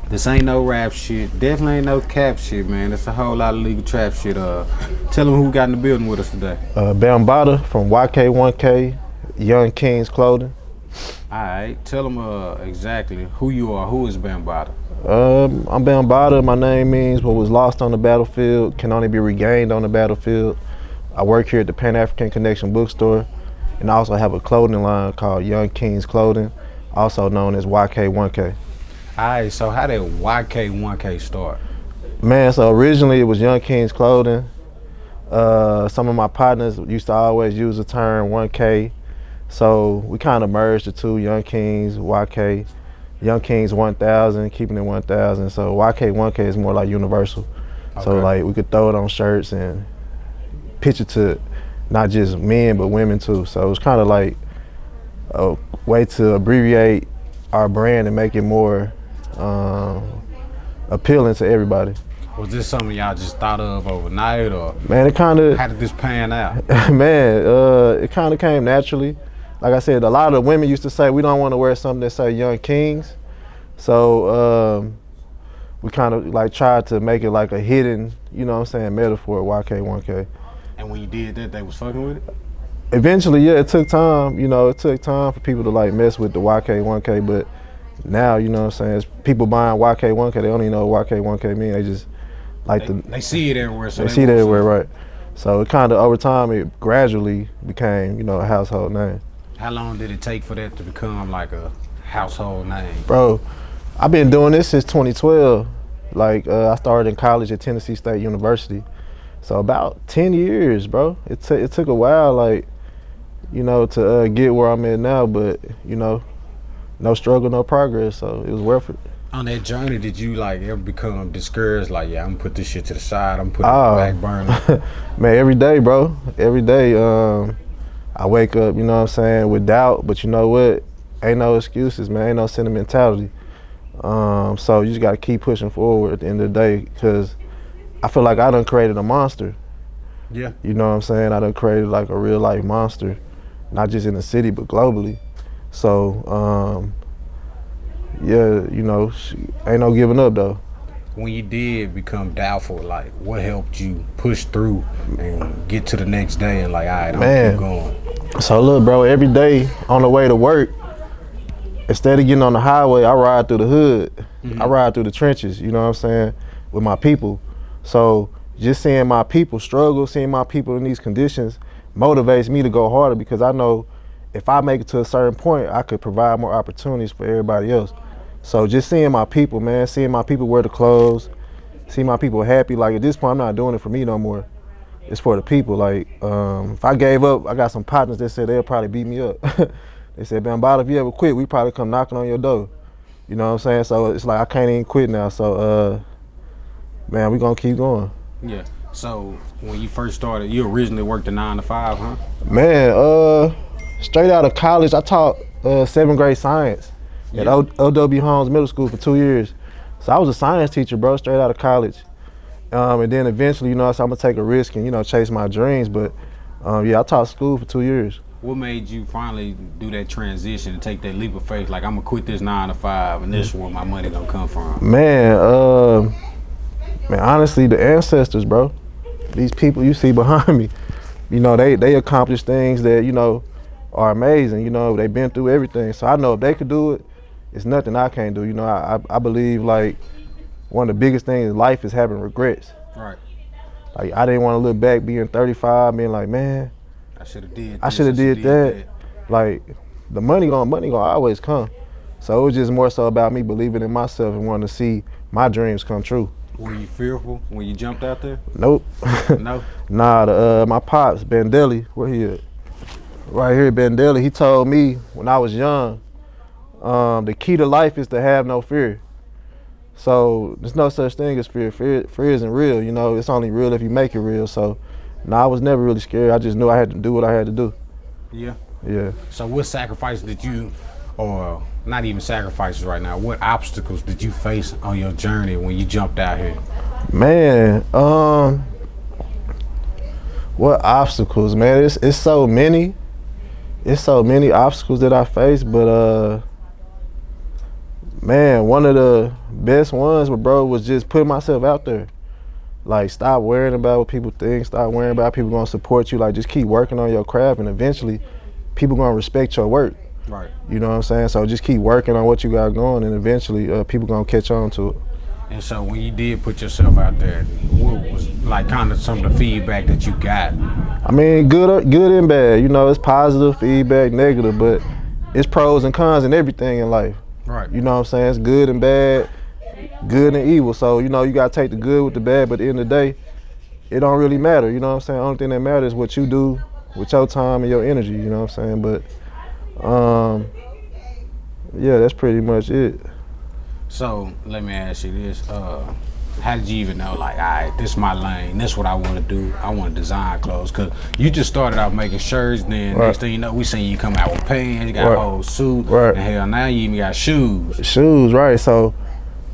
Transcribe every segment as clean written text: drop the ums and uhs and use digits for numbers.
This ain't no rap shit. Definitely ain't no cap shit, man. It's a whole lot of legal trap shit. Tell them who got in the building with us today. Bambada from YK1K, Young Kings Clothing. All right, tell them exactly who you are. Who is Bambada? I'm Bambada. My name means what was lost on the battlefield can only be regained on the battlefield. I work here at the Pan-African Connection bookstore, and I also have a clothing line called Young Kings Clothing, also known as YK1K. All right, so how did YK1K start? Man, so originally it was Young Kings Clothing. Some of my partners used to always use the term 1K, so we kind of merged the two, Young Kings, YK. Young Kings 1000, keeping it 1000. So YK1K is more like universal. Okay. So like we could throw it on shirts and pitch it to not just men but women too. So it's kind of like a way to abbreviate our brand and make it more appealing to everybody. Was this something y'all just thought of overnight, or man, it kind of how did this pan out? Man, it kind of came naturally. Like I said, a lot of the women used to say we don't want to wear something that say Young Kings, so we kind of like tried to make it like a hidden, you know what I'm saying, metaphor, YK1K. And when you did that, they was fucking with it? Eventually, yeah, it took time, you know, it took time for people to like mess with the YK1K, but now, you know what I'm saying, it's people buying YK1K, they don't even know what YK1K mean, they just like they see it everywhere, so they see it everywhere, right? So it kind of over time, it gradually became, you know, a household name. How long did it take for that to become like a household name? Bro, I've been doing this since 2012. Like I started in college at Tennessee State University. So about 10 years, bro. It took a while, like, you know, to get where I'm at now, but, you know, no struggle, no progress, so it was worth it. On that journey, did you like ever become discouraged? Like, yeah, I'm gonna put this shit to the side, I'm putting it on the back burner? Man, every day, bro. Every day. I wake up, you know what I'm saying, with doubt, but you know what? Ain't no excuses, man. Ain't no sentimentality. So you just gotta keep pushing forward at the end of the day, because I feel like I done created a monster. Yeah. You know what I'm saying? I done created like a real life monster, not just in the city, but globally. So, yeah, you know, ain't no giving up though. When you did become doubtful, like what helped you push through and get to the next day and like, all right, I'm gonna keep going? So look, bro, every day on the way to work, instead of getting on the highway, I ride through the hood. Mm-hmm. I ride through the trenches, you know what I'm saying, with my people. So just seeing my people struggle, seeing my people in these conditions motivates me to go harder, because I know if I make it to a certain point, I could provide more opportunities for everybody else. So just seeing my people, man, seeing my people wear the clothes, seeing my people happy, like at this point, I'm not doing it for me no more. It's for the people. Like, if I gave up, I got some partners that said they'll probably beat me up. They said, Bambada, if you ever quit, we probably come knocking on your door. You know what I'm saying? So it's like, I can't even quit now. So, man, we gonna keep going. Yeah. So when you first started, you originally worked a 9 to 5, huh? Man, straight out of college, I taught 7th grade science at O.W. Holmes Middle School for 2 years. So I was a science teacher, bro, straight out of college. And then eventually, you know, so I'm gonna take a risk and, you know, chase my dreams. But yeah, I taught school for 2 years. What made you finally do that transition and take that leap of faith? Like, I'm gonna quit this 9 to 5 and this is where my money gonna come from. Man, honestly, the ancestors, bro. These people you see behind me, you know, they accomplish things that, you know, are amazing. You know, they've been through everything. So I know if they could do it, it's nothing I can't do. You know, I believe like one of the biggest things in life is having regrets. Right. Like I didn't want to look back being 35, being like, man, I should have did this, I should have did that. Like the money gonna always come. So it was just more so about me believing in myself and wanting to see my dreams come true. Were you fearful when you jumped out there? Nope. No? Nah, my pops, Ben Deli, where he at? Right here, Ben Deli, he told me when I was young, the key to life is to have no fear. So there's no such thing as fear. Fear isn't real, you know, it's only real if you make it real. So no, I was never really scared. I just knew I had to do what I had to do. Yeah? Yeah. So what sacrifices did you, or not even sacrifices right now, what obstacles did you face on your journey when you jumped out here? Man, what obstacles, man? It's so many. It's so many obstacles that I face, but Man, one of the best ones, bro, was just putting myself out there. Like, stop worrying about what people think. Stop worrying about people gonna support you. Like, just keep working on your craft, and eventually, people gonna respect your work. Right. You know what I'm saying? So just keep working on what you got going, and eventually, people gonna catch on to it. And so when you did put yourself out there, what was like kind of some of the feedback that you got? I mean, good and bad. You know, it's positive feedback, negative, but it's pros and cons and everything in life. Right. You know what I'm saying? It's good and bad, good and evil. So, you know, you gotta take the good with the bad, but at the end of the day, it don't really matter. You know what I'm saying? The only thing that matters is what you do with your time and your energy, you know what I'm saying? But, yeah, that's pretty much it. So let me ask you this: how did you even know, like, all right, this is my lane, this is what I want to do, I want to design clothes? Because you just started out making shirts, then next thing you know, we seen you come out with pants, you got a whole suit, and hell, now you even got shoes. Shoes, right. So,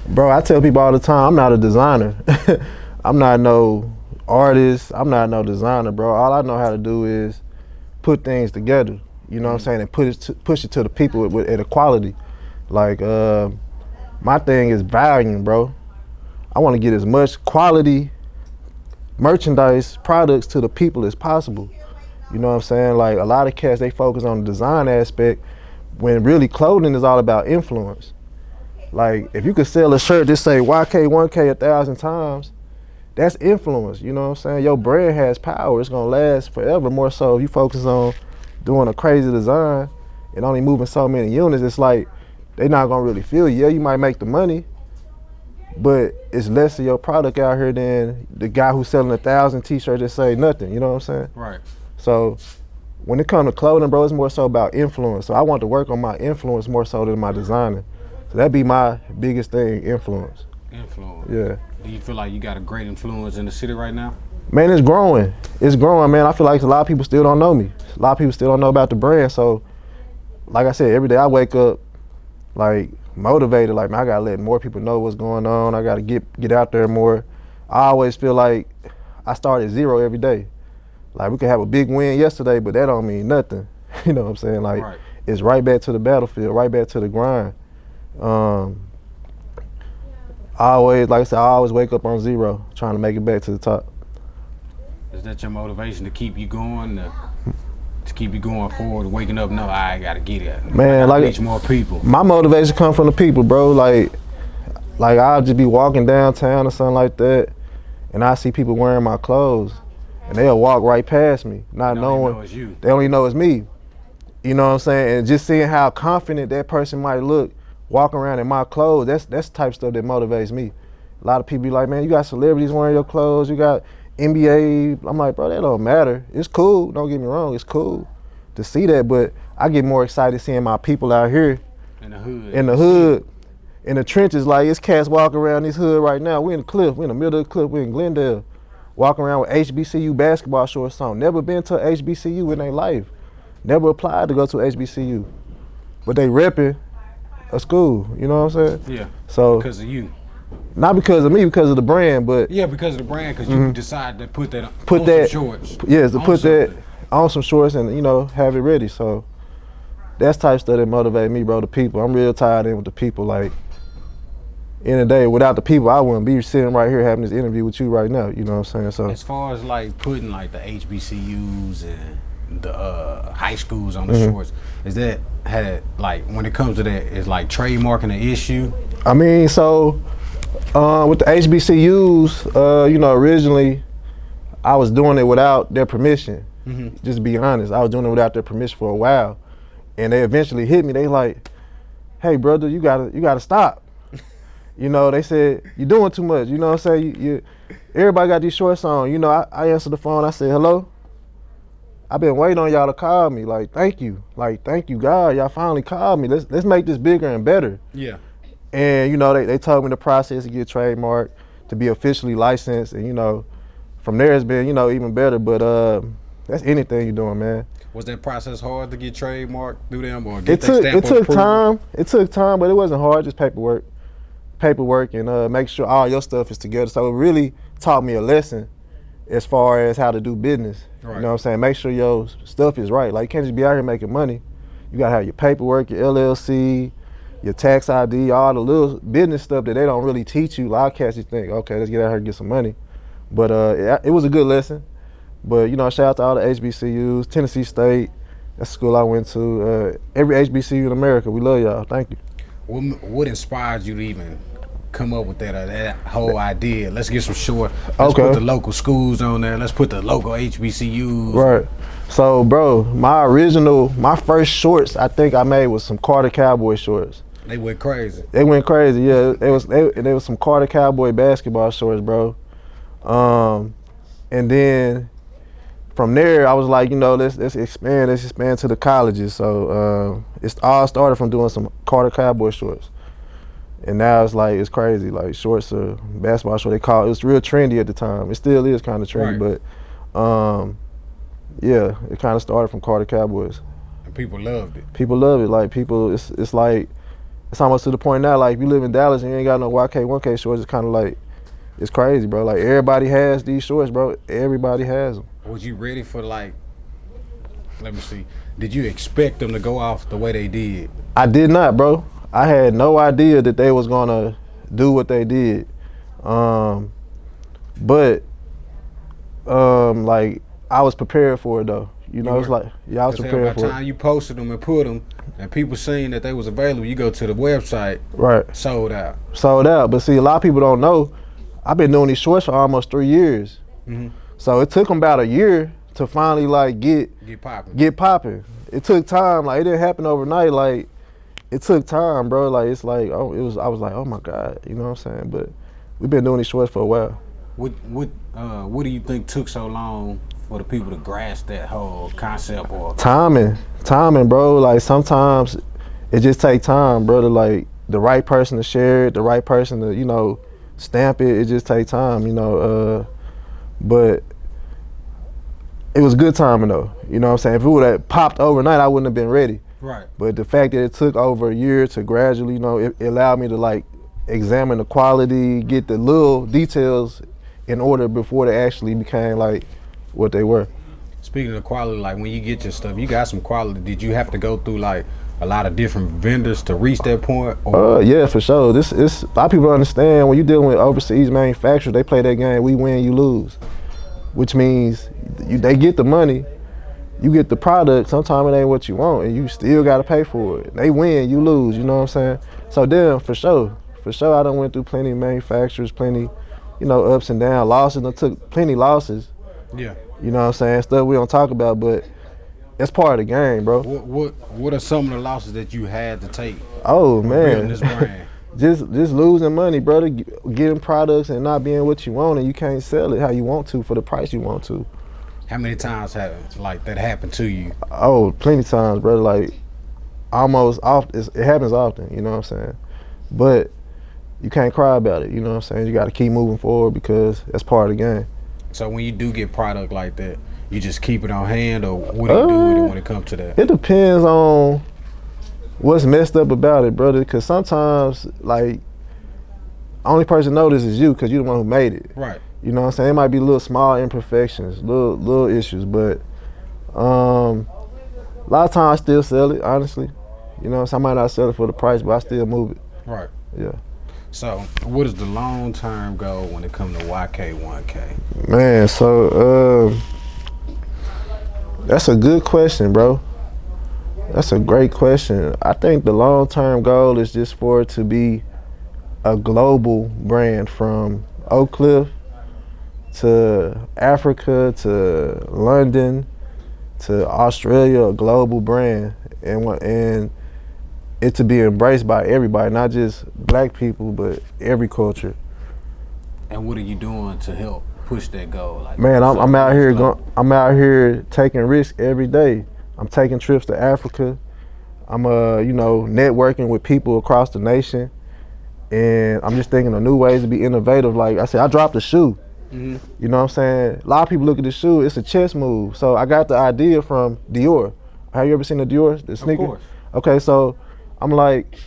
bro, I tell people all the time, I'm not a designer. I'm not no artist, I'm not no designer, bro. All I know how to do is put things together, you know what I'm saying, and push it to the people at a quality. Like, my thing is volume, bro. I want to get as much quality merchandise products to the people as possible. You know what I'm saying? Like, a lot of cats, they focus on the design aspect when really clothing is all about influence. Like, if you could sell a shirt that say YK, 1K 1,000 times, that's influence, you know what I'm saying? Your brand has power, it's gonna last forever. More so if you focus on doing a crazy design and only moving so many units, it's like, they not gonna really feel you. Yeah, you might make the money, but it's less of your product out here than the guy who's selling 1,000 t-shirts that say nothing, you know what I'm saying? Right. So when it comes to clothing, bro, it's more so about influence. So I want to work on my influence more so than my designing. So that'd be my biggest thing, influence. Influence. Yeah. Do you feel like you got a great influence in the city right now? Man, it's growing. It's growing, man. I feel like a lot of people still don't know me. A lot of people still don't know about the brand. So, like I said, every day I wake up, like, motivated, like, man, I gotta let more people know what's going on. I gotta get out there more. I always feel like I start at zero every day. Like, we could have a big win yesterday, but that don't mean nothing. You know what I'm saying? Like, it's right back to the battlefield, right back to the grind. I always, like I said, I always wake up on zero, trying to make it back to the top. Is that your motivation to keep you going? To keep you going forward, waking up, no, I gotta get it. Man, like, reach more people. My motivation comes from the people, bro. Like I'll just be walking downtown or something like that, and I see people wearing my clothes, and they'll walk right past me, not knowing it's you. They only know it's me. You know what I'm saying? And just seeing how confident that person might look walking around in my clothes, that's the type of stuff that motivates me. A lot of people be like, man, you got celebrities wearing your clothes, you got NBA. I'm like, bro, that don't matter. It's cool, don't get me wrong, it's cool to see that, but I get more excited seeing my people out here in the hood, in the trenches. Like, it's cats walking around this hood right now. We in the cliff, we in the middle of the cliff, we in Glendale, walking around with HBCU basketball shorts on. Never been to HBCU in their life, never applied to go to HBCU, but they repping a school, you know what I'm saying? Yeah, so because of you. Not because of me, because of the brand, but yeah, because of the brand, because you decided to put that on that, some shorts. Yes, to put that on some shorts and, you know, have it ready. So that's type of stuff that motivate me, bro. The people, I'm real tied in with the people. Like, in the day, without the people, I wouldn't be sitting right here having this interview with you right now. You know what I'm saying? So as far as like putting like the HBCUs and the high schools on the shorts, is that had like when it comes to that, is like trademarking an issue? I mean, so. With the HBCUs, you know, originally I was doing it without their permission. Just to be honest, I was doing it without their permission for a while, and they eventually hit me. They like, "Hey, brother, you gotta stop." You know, they said you're doing too much. You know what I'm saying? Everybody got these shorts on. You know, I answered the phone. I said, "Hello. I've been waiting on y'all to call me. Like, thank you. Like, thank you, God. Y'all finally called me. Let's make this bigger and better." Yeah. And, you know, they told me the process to get trademarked, to be officially licensed. And, you know, from there it's been, you know, even better. But that's anything you're doing, man. Was that process hard to get trademarked through them or get it took time. It took time, but it wasn't hard, just paperwork. And make sure all your stuff is together. So it really taught me a lesson as far as how to do business. Right. You know what I'm saying? Make sure your stuff is right. Like, you can't just be out here making money. You got to have your paperwork, your LLC, your tax ID, all the little business stuff that they don't really teach you. A lot of cats just think, okay, let's get out here and get some money. But it was a good lesson. But you know, shout out to all the HBCUs, Tennessee State, that's the school I went to. Every HBCU in America, we love y'all. Thank you. What inspired you to even come up with that whole idea? Let's get some short. Let's put the local schools on there. Let's put the local HBCUs. Right. So, bro, my first shorts I think I made was some Carter Cowboy shorts. They went crazy. They went crazy, yeah. They was some Carter Cowboy basketball shorts, bro. And then from there, I was like, you know, let's expand to the colleges. So it's all started from doing some Carter Cowboy shorts, and now it's crazy. Like shorts are basketball shorts. It was real trendy at the time. It still is kind of trendy, right. But yeah, it kind of started from Carter Cowboys. And people loved it. People love it. Like people, it's like it's almost to the point now. Like if you live in Dallas and you ain't got no YK1K shorts, it's kind of like it's crazy, bro. Like everybody has these shorts, bro. Everybody has them. Was you ready for let me see, did you expect them to go off the way they did? I did not, bro. I had no idea that they was gonna do what they did. But like I was prepared for it though. You know, it's like, yeah, I was prepared for it. By the time you posted them and put them, and people seeing that they was available, you go to the website, right? Sold out. Sold out. But see, a lot of people don't know, I've been doing these shorts for almost 3 years. Mm-hmm. So it took them about a year to finally like get popping. It took time. Like it didn't happen overnight. Like it took time, bro. Like it's like I was like, oh my God, you know what I'm saying? But we've been doing these shorts for a while. What do you think took so long for the people to grasp that whole concept? Or timing, bro. Like sometimes it just take time, bro. To like the right person to share it, the right person to, you know, stamp it. It just take time, you know. But it was good timing though. You know what I'm saying? If it would have popped overnight, I wouldn't have been ready. Right. But the fact that it took over a year to gradually, you know, it allowed me to like examine the quality, get the little details in order before they actually became like what they were. Speaking of quality, like when you get your stuff, you got some quality. Did you have to go through like a lot of different vendors to reach that point? Or? Yeah, for sure. This is a lot of people don't understand when you're dealing with overseas manufacturers. They play that game. We win, you lose, which means they get the money, you get the product. Sometimes it ain't what you want, and you still got to pay for it. They win, you lose. You know what I'm saying? So then, for sure, I done went through plenty of manufacturers, plenty, you know, ups and downs, losses. I took plenty losses. Yeah. You know what I'm saying? Stuff we don't talk about, but that's part of the game, bro. What are some of the losses that you had to take? Oh man, this brand? just losing money, brother. Getting products and not being what you want, and you can't sell it how you want to for the price you want to. How many times have like that happened to you? Oh, plenty times, brother. Like almost often. It happens often. You know what I'm saying? But you can't cry about it. You know what I'm saying? You got to keep moving forward because that's part of the game. So when you do get product like that, you just keep it on hand, or what do you do with it when it comes to that? It depends on what's messed up about it, brother. Because sometimes, like, only person know this is you because you're the one who made it. Right. You know what I'm saying? It might be little small imperfections, little issues, but a lot of times I still sell it, honestly. You know what I'm saying? I might not sell it for the price, but I still move it. Right. Yeah. So what is the long-term goal when it comes to YK1K? Man, so that's a good question, bro. That's a great question. I think the long-term goal is just for it to be a global brand from Oak Cliff to Africa to London to Australia, a global brand, and it to be embraced by everybody, not just black people, but every culture. And what are you doing to help push that goal? Like, man, I'm out here taking risks every day. I'm taking trips to Africa. I'm you know, networking with people across the nation, and I'm just thinking of new ways to be innovative. Like I said, I dropped a shoe. Mm-hmm. You know what I'm saying? A lot of people look at the shoe, it's a chess move. So I got the idea from Dior. Have you ever seen the Dior, the sneaker? Of course. Okay, so I'm like,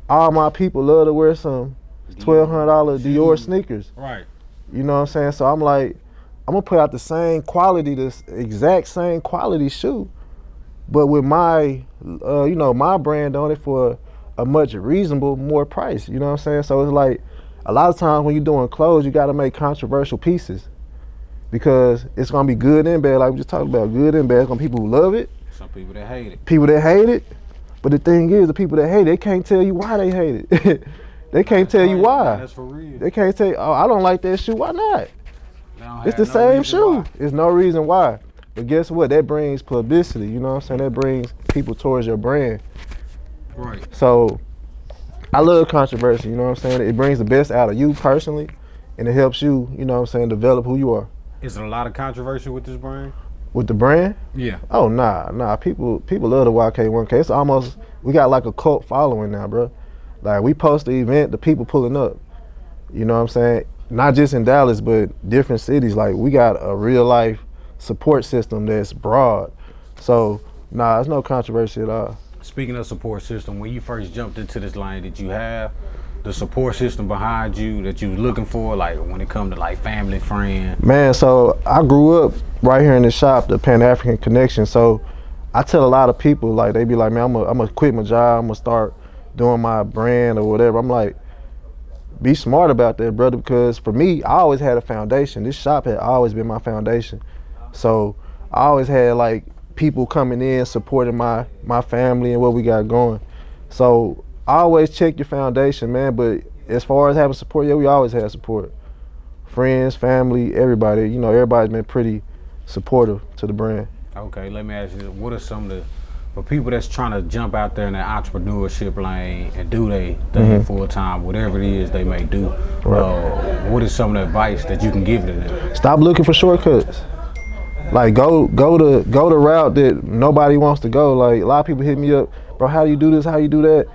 all my people love to wear some $1,200 Dior sneakers. Right. You know what I'm saying? So I'm like, I'm gonna put out the same quality, this exact same quality shoe, but with my, you know, my brand on it for a much reasonable more price. You know what I'm saying? So it's like a lot of times when you're doing clothes, you got to make controversial pieces because it's gonna be good and bad. Like we just talked about, good and bad. It's gonna be people who love it, some people that hate it. people that hate it. But the thing is, the people that hate it, they can't tell you why they hate it. They can't tell you why. That's for real. They can't tell you, oh, I don't like that shoe. Why not? It's the No same shoe. why. There's no reason why. But guess what? That brings publicity. You know what I'm saying? That brings people towards your brand. Right. So I love controversy. You know what I'm saying? It brings the best out of you personally, and it helps you, you know what I'm saying, develop who you are. Is there a lot of controversy with this brand? With the brand? Yeah. Oh, nah. People love the YK1K. It's almost, we got like a cult following now, bro. Like we post the event, the people pulling up. You know what I'm saying? Not just in Dallas, but different cities. Like we got a real life support system that's broad. So, nah, there's no controversy at all. Speaking of support system, when you first jumped into this line, did you have the support system behind you that you was looking for, like when it come to like family, friend? Man, so I grew up right here in the shop, the Pan-African Connection. So I tell a lot of people, like they be like, man, I'm gonna quit my job, I'm gonna start doing my brand or whatever. I'm like, be smart about that, brother, because for me, I always had a foundation. This shop had always been my foundation. So I always had like people coming in, supporting my family and what we got going. So I always check your foundation, man, but as far as having support, yeah, we always had support. Friends, family, everybody, you know, everybody's been pretty supportive to the brand. Okay, let me ask you this. What are some of the, for people that's trying to jump out there in the entrepreneurship lane and do their thing full time, whatever it is they may do, what is some of the advice that you can give to them? Stop looking for shortcuts. Like go the route that nobody wants to go. Like a lot of people hit me up, bro, how do you do this? How you do that?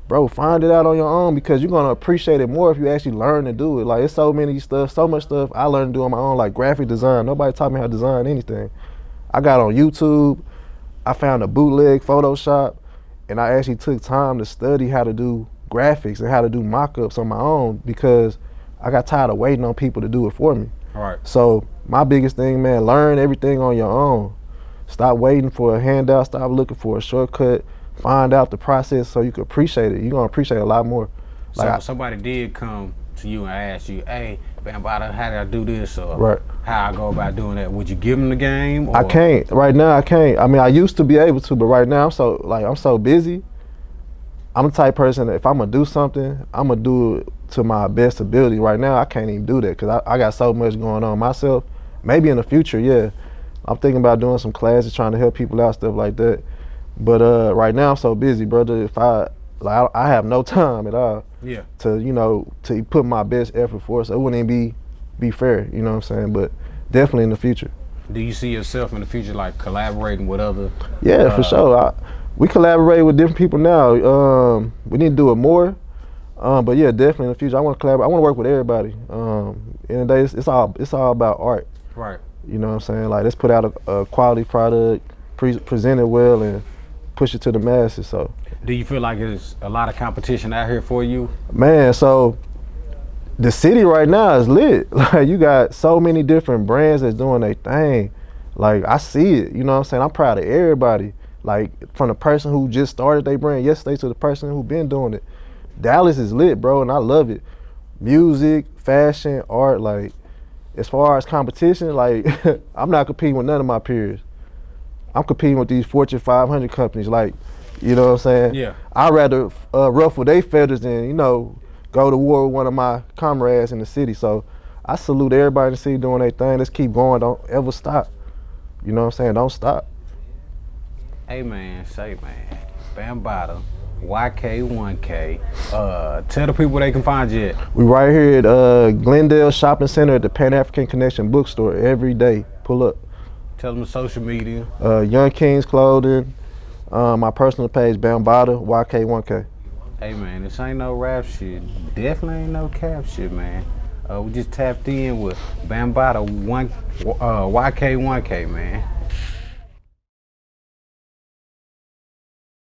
Bro, find it out on your own because you're gonna appreciate it more if you actually learn to do it. Like it's so much stuff I learned to do on my own, like graphic design. Nobody taught me how to design anything. I got on YouTube, I found a bootleg Photoshop, and I actually took time to study how to do graphics and how to do mock-ups on my own because I got tired of waiting on people to do it for me. All right. So my biggest thing, man, learn everything on your own. Stop waiting for a handout, stop looking for a shortcut. Find out the process so you can appreciate it. You're gonna appreciate it a lot more. Like so if somebody did come to you and ask you, hey, Bambaataa, how did I do this? Or how I go about doing that? Would you give them the game? Or? I can't. Right now, I can't. I mean, I used to be able to, but right now, I'm so busy. I'm the type of person that if I'm gonna do something, I'm gonna do it to my best ability. Right now, I can't even do that because I got so much going on myself. Maybe in the future, yeah. I'm thinking about doing some classes, trying to help people out, stuff like that. But right now I'm so busy, brother. If I have no time at all. Yeah. To put my best effort for it, so it wouldn't even be fair. You know what I'm saying? But definitely in the future. Do you see yourself in the future like collaborating with other? Yeah, for sure. We collaborate with different people now. We need to do it more. But yeah, definitely in the future. I want to collaborate. I want to work with everybody. In the day, it's all about art. Right. You know what I'm saying? Like let's put out a quality product, present it well, and push it to the masses. So do you feel like there's a lot of competition out here for you? Man, so the city right now is lit. Like you got so many different brands that's doing their thing. Like I see it, you know what I'm saying? I'm proud of everybody. Like from the person who just started their brand yesterday to the person who been doing it. Dallas is lit, bro, and I love it. Music, fashion, art, like as far as competition, like I'm not competing with none of my peers. I'm competing with these Fortune 500 companies, like, you know what I'm saying? Yeah. I'd rather ruffle their feathers than, you know, go to war with one of my comrades in the city. So I salute everybody in the city doing their thing. Let's keep going. Don't ever stop. You know what I'm saying? Don't stop. Hey man, Bambaataa, YK1K. Tell the people where they can find you at. We right here at Glendale Shopping Center at the Pan-African Connection bookstore every day. Pull up. Tell them the social media. Young Kings Clothing. My personal page, Bambaataa, YK1K. Hey man, this ain't no rap shit. Definitely ain't no cap shit, man. We just tapped in with Bambaataa, YK1K, man.